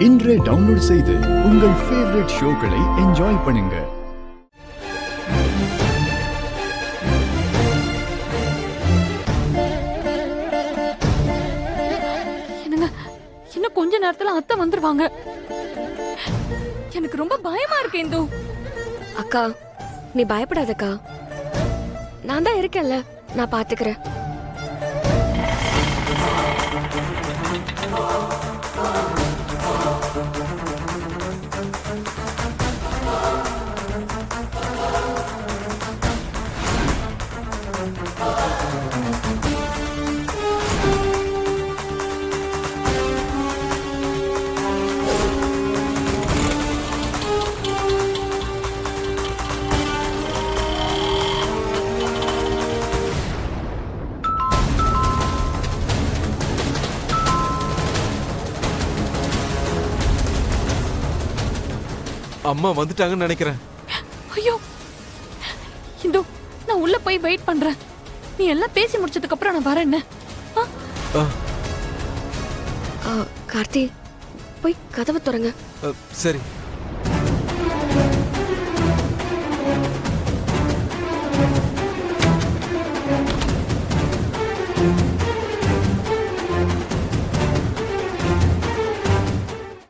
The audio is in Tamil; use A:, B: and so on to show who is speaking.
A: இன்றே டவுன்லோட் செய்து உங்கள் ஃபேவரட் ஷோக்களை என்ஜாய் பண்ணுங்க.
B: இன்னும் கொஞ்ச நேரத்துல அத்தை வந்துருவாங்க. எனக்கு ரொம்ப பயமா இருக்கு இந்து.
C: அக்கா நீ பயப்படாதக்கா, நான் தான் இருக்கேன்ல, நான் பாத்துக்கிறேன்.
D: அம்மா வந்துட்டாங்கன்னு நினைக்கிறேன்.
B: ஐயோ இந்து, நான் உள்ள போய் வெயிட் பண்றேன். நீ எல்லாம் பேசி முடிச்சதுக்கு அப்புறம் நான் வரேன்.
C: கார்த்தி போய் கதவை திறங்க.
D: சரி.